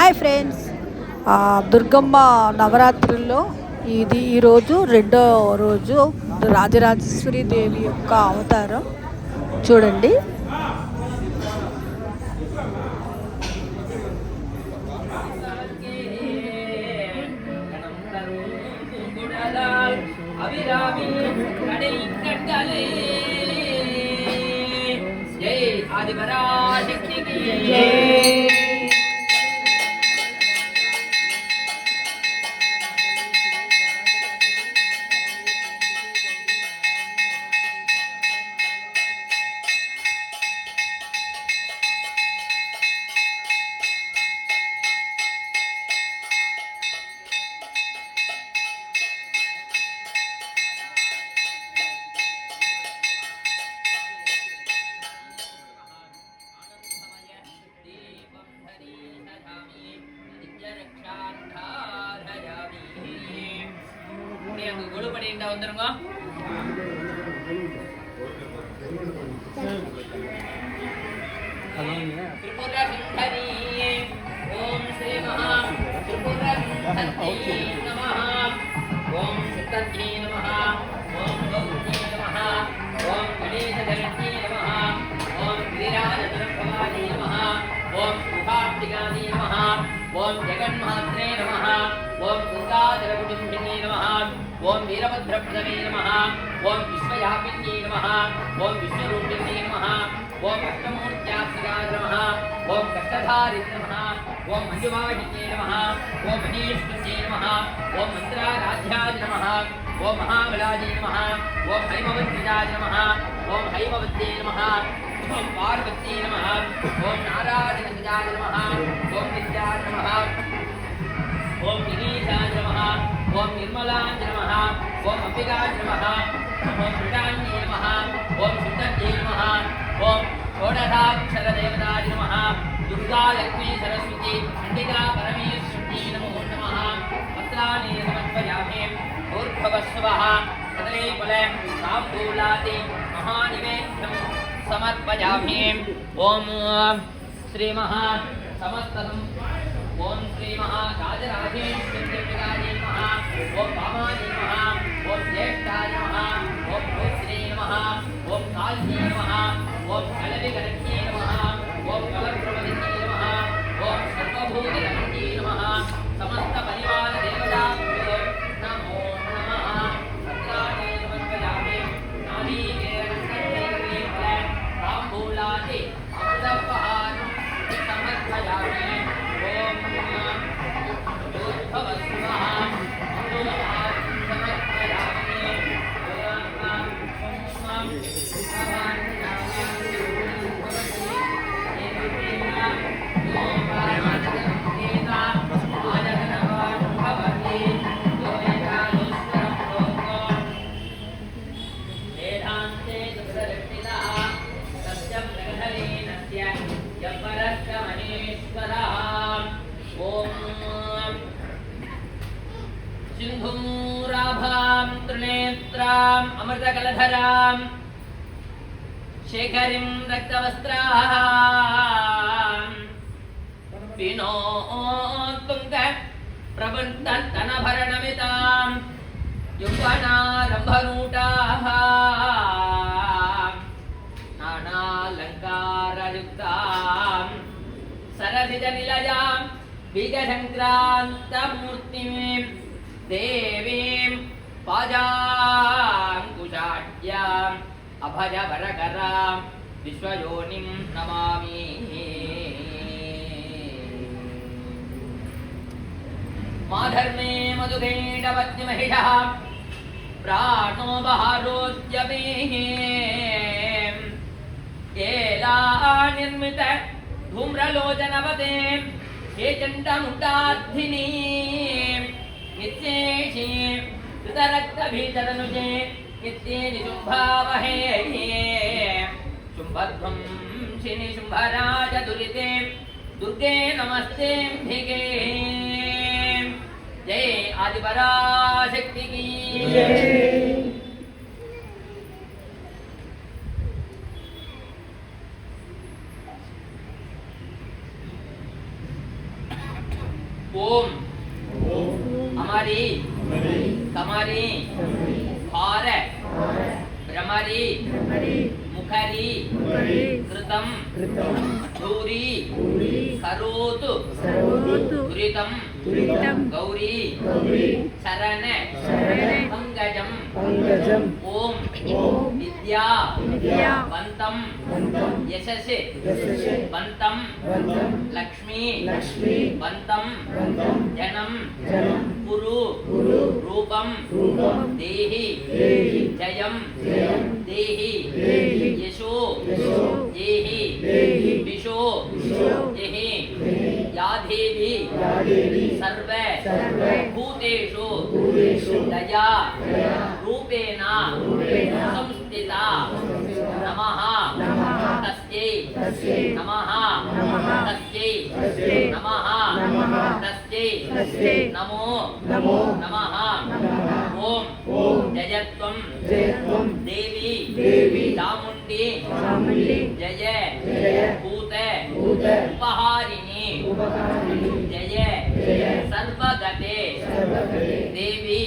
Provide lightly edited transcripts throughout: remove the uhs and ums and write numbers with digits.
Hi friends, Durgamma నవరాత్రుల్లో ఇది ఈరోజు రెండో రోజు. రాజరాజేశ్వరి దేవి యొక్క అవతారం చూడండి. ఆదిపరాశక్తికి गोलुपड़ी வந்துருங்க. त्रिपुरा सिंहनी ओम श्री महा त्रिपुरा सिंहनी नमः ओम सिद्धि नमः ओम गौरी नमः ओम गणेश धरती नमः ओम गिरिराज भवानी नमः ओम उपाधिगानी नमः ओम जगन्मात्रे नमः ओम दुर्गाधर कुटुंबिनी नमः ओम वीरभद्रप्रदमे नमः ओम विश्वव्यापिन्ये नमः ओम विश्वरूपिण्ये नमः ओम अष्टमूर्त्यात्मिकाय नमः ओम कष्टधारिणे नमः ओम मंजुवाहिन्ये नमः ओम मनीष्ठये नमः ओम मंत्राराध्याय नमः ओम महाबलाय नमः ओम हैमवत्याय नमः ओम हैमवत्ये नमः ओम पार्वत्ये नमः ओम नारायणजाय नमः ओम विद्याय नमः ओम गिरीशाय नमः ओम निर्मलाय नमः ओम अंबिकाय नमः ओम मृडान्ये नमः ओम सुन्दर्ये नमः ओम षोडशाक्षर देवताय नमः दुर्गा लक्ष्मी सरस्वती चण्डिका परमेश्वरी नमो नमः पत्राणि समर्पयामि ऊर्ध्वस्वः कदलीफले ताम्बूलादि महानिवेद्यं समर्पयामि ओम श्री महा समस्तम् ओम श्री महाराजराजेश्वरी नमः ओम वामाय नमः ओम ज्येष्ठाय नमः ओम भूश्री नमः ओम काल्ये नमः ओम कलविगणज्ञे नमः ओम कलप्रवदिन्ये नमः ओम सर्वभूतगणज्ञे नमः समस्त परिवार देवताभ्यो नमो नमः पत्राणि समर्पयामि नारीकेरकण्ठे ताम्बूलादि अमृतोपहारं समर्पयामि सिंधूराभां त्रिनेत्राम् अमृतकलधरां शेखरीं रक्तवस्त्रां विनोत्तुङ्ग प्रबन्धनभरणमितां युवनारम्भनूटाः नानालङ्कारयुक्तां सरसिजनिलयां बीजसङ्क्रान्तमूर्तिं देवीं पाजाङ्कुशाढ्याम् अभयवरकरां विश्वयोनिं नमामि माधर्मे मधुकेटपद्महिषः प्राणो बहारोद्यमेः केलानिर्मित धूम्रलोचनवते हेचण्डमुण्डार्थिनी नित्येशे कृतरक्तभीतरनुजे नित्ये निशुम्भावहे शुम्भध्वं शिनि शुम्भराज दुरिते दुर्गे नमस्तेऽम्बिके जय आदिपराशक्ति की ओम हमारी कमारी हार भ्रमरी मुखरी कृतम धूरी करोतु दुरितम गौरी शरण पंकजम ओम विद्या वंतम यशसे वंतम लक्ष्मी वंतम जनम कुरु रूपम देहि जयम देहि यशो देहि विशो देहि या देवी सर्व भूतेषु दया रूपेण संस्थिता नमः तस्यै नमः तस्यै नमः तस्यै नमो नमः ओम जयत्वं देवी चामुण्डी जय भूत उपहारिणी जय सर्वगते देवी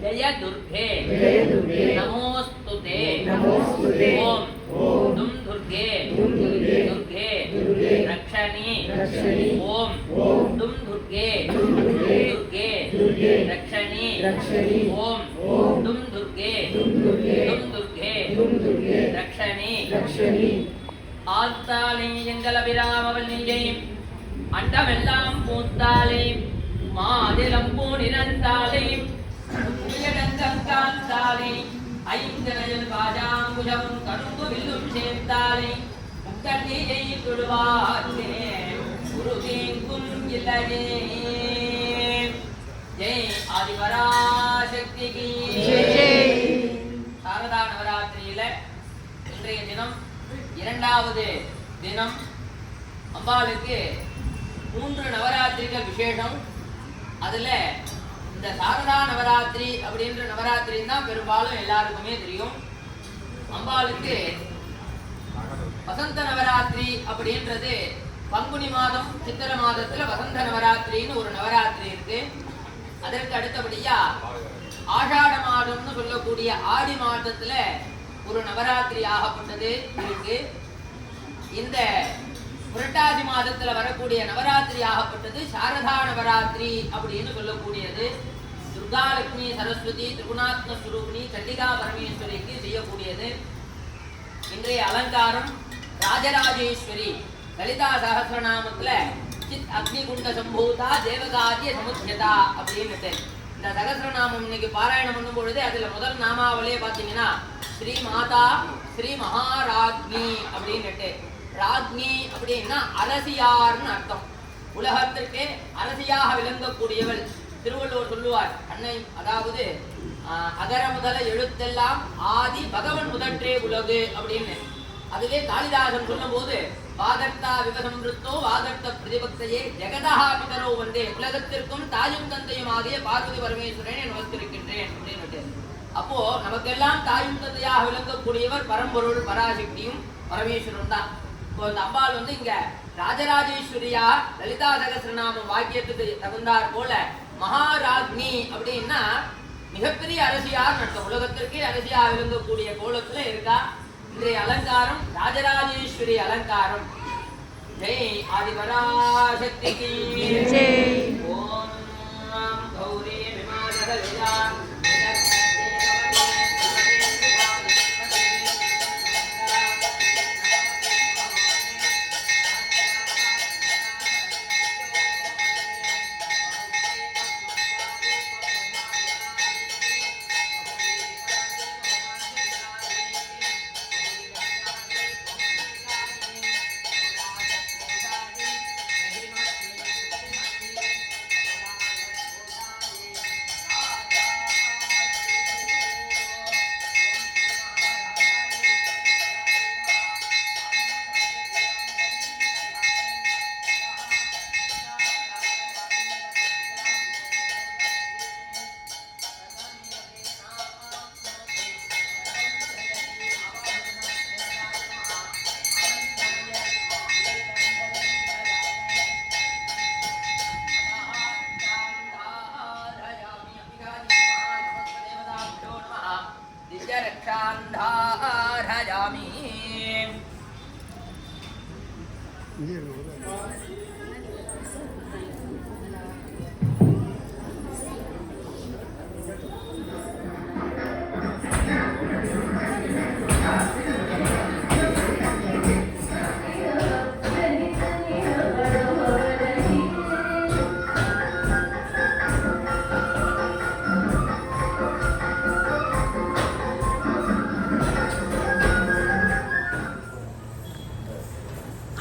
जय दुर्गे नमोस्तुते ओम दुम दुर्गे दुर्गे रक्षणी ओम दुम दुर्गे रक्षणी ओम दुम दुर्गे रक्षणी ஆத்தாளை எங்கள் அபிராமவல் நீயை அண்டமெல்லாம் பூத்தாளை மாதிலம் பூனினந்தாளை புயடங்கம் காத்தாளை ஐந்தனையில் பாஜாங்குஜம் கரும்பு வில்லும் சேர்த்தாளை முக்கண்ணியை தொழுவாற்றே குருதேங்கும் இல்லையே ஜெய் ஆதிபராசக்திக்கு சாரதா நவராத்திரியில இன்றைய தினம் இரண்டாவது தினம் அம்பாளுக்கு 3 நவராத்திரிகள் விசேஷம். அதுல இந்த சாரதா நவராத்திரி அப்படின்ற நவராத்திரி தான் பெரும்பாலும் எல்லாருக்குமே தெரியும். அம்பாளுக்கு வசந்த நவராத்திரி அப்படின்றது பங்குனி மாதம் சித்திரை மாதத்துல வசந்த நவராத்திரின்னு ஒரு நவராத்திரி இருக்கு. அதற்கு அடுத்தபடியா ஆஷாட மாதம்னு சொல்லக்கூடிய ஆடி மாதத்துல ஒரு நவராத்திரி ஆகப்பட்டது இருக்கு. இந்த புரட்டாதி மாதத்துல வரக்கூடிய நவராத்திரி ஆகப்பட்டது சாரதா நவராத்திரி அப்படின்னு சொல்லக்கூடியது. துர்கா லட்சுமி சரஸ்வதி திரிகுணாத்ம ஸ்வரூபிணி சண்டிகா பரமேஸ்வரிக்கு செய்யக்கூடியது. இன்றைய அலங்காரம் ராஜராஜேஸ்வரி லலிதா சஹஸ்ரநாமத்துல சித் அக்னிகுண்ட சம்பூதா தேவகாரிய சமுத்தியதா அப்படின்னு இந்த சகஸ்ரநாமம் இன்னைக்கு பாராயணம் பண்ணும் பொழுது அதுல முதல் நாமாவளியே பாத்தீங்கன்னா ஸ்ரீ மாதா ஸ்ரீ மகாராஜ்ஞி அப்படின்னு. ராஜ்ஞி அப்படின்னா அரசியார்னு அர்த்தம். உலகத்திற்கு அரசியாக விளங்கக்கூடியவள். திருவள்ளுவர் சொல்லுவார் அன்னை, அதாவது அகர முதல எழுத்தெல்லாம் ஆதி பகவன் முதற்றே உலகு அப்படின்னு. அதுவே காளிதாசன் சொல்லும் போது வாகர்த்தா விவசம்ருத்தோ வாகர்த்த பிரதிபக்தையே ஜெகதா பிதரோ வந்தே, உலகத்திற்கும் தாயும் தந்தையும் ஆகிய பார்வதி பரமேஸ்வரனை நமஸ்கரிக்கின்றேன் அப்படின்னு. அப்போ நமக்கெல்லாம் தாயும் தந்தையாக விளங்கக்கூடியவர் பரம்பொருள் பராசக்தியும் பரமேஸ்வரன் தான். இப்போ இந்த அம்பாள் இங்க ராஜராஜேஸ்வரியா லலிதா சகஸ்ரநாமம் வாக்கியத்துக்கு தகுந்தார் போல மகாராஜ்னி அப்படின்னா மிகப்பெரிய அரசியார் நடத்த உலகத்திற்கு அரசியா விளங்கக்கூடிய கோலத்துல இருக்கா. இன்றைய அலங்காரம் ராஜராஜேஸ்வரி அலங்காரம். ஜெய் ஆதிபராசக்திக்கு ஓம் கௌரி விமானகலிதா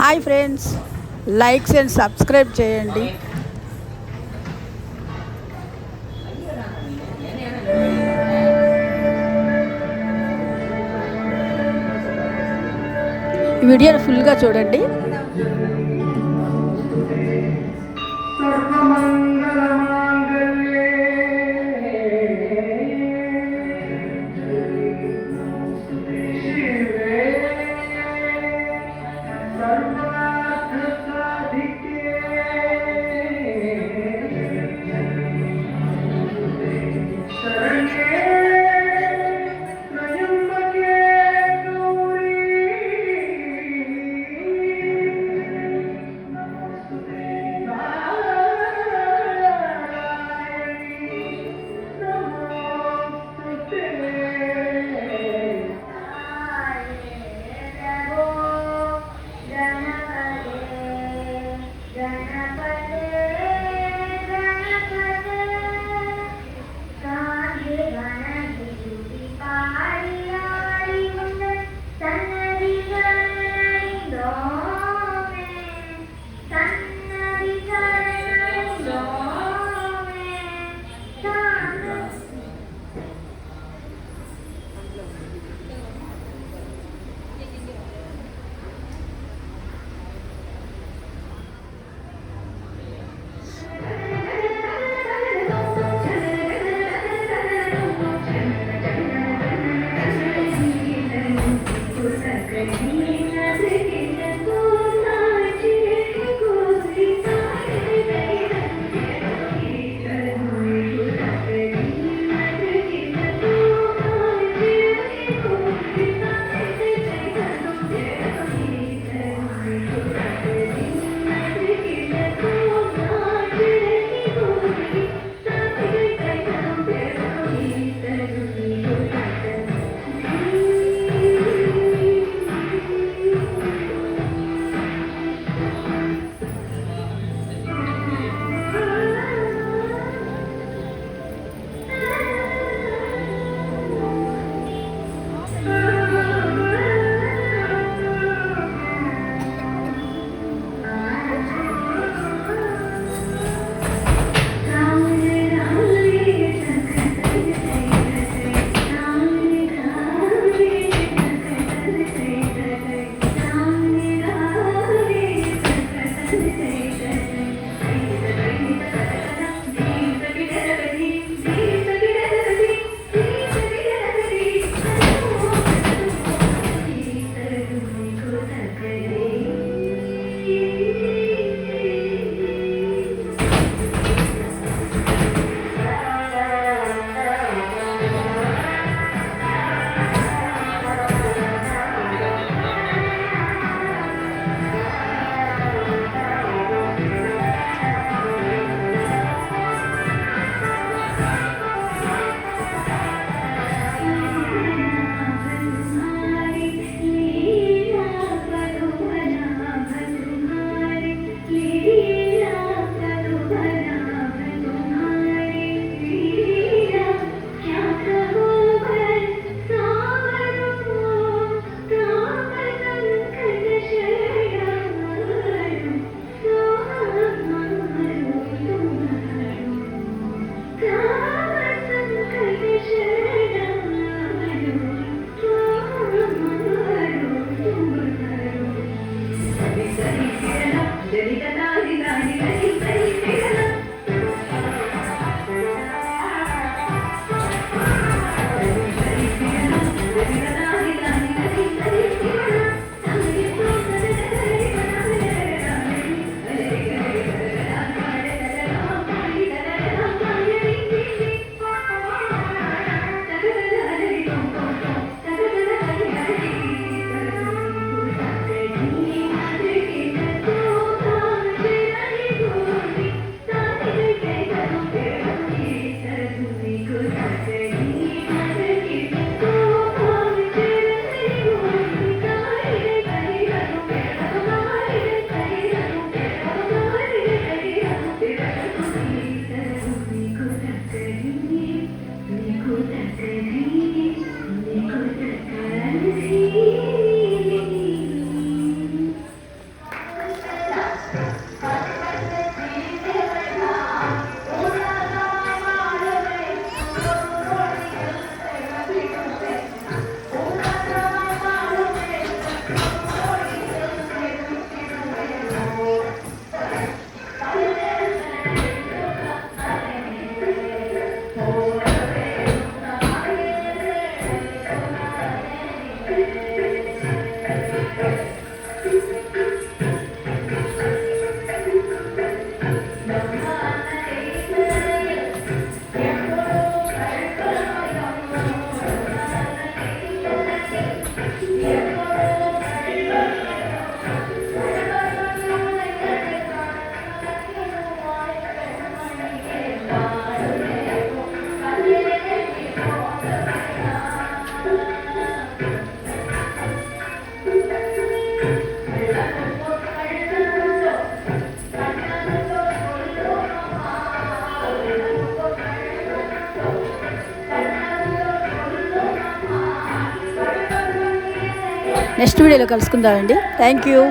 hi friends, likes and subscribe చేయండి. ఈ వీడియోని ఫుల్గా చూడండి. నెక్స్ట్ వీడియోలో కలుసుకుందామండి. Thank you.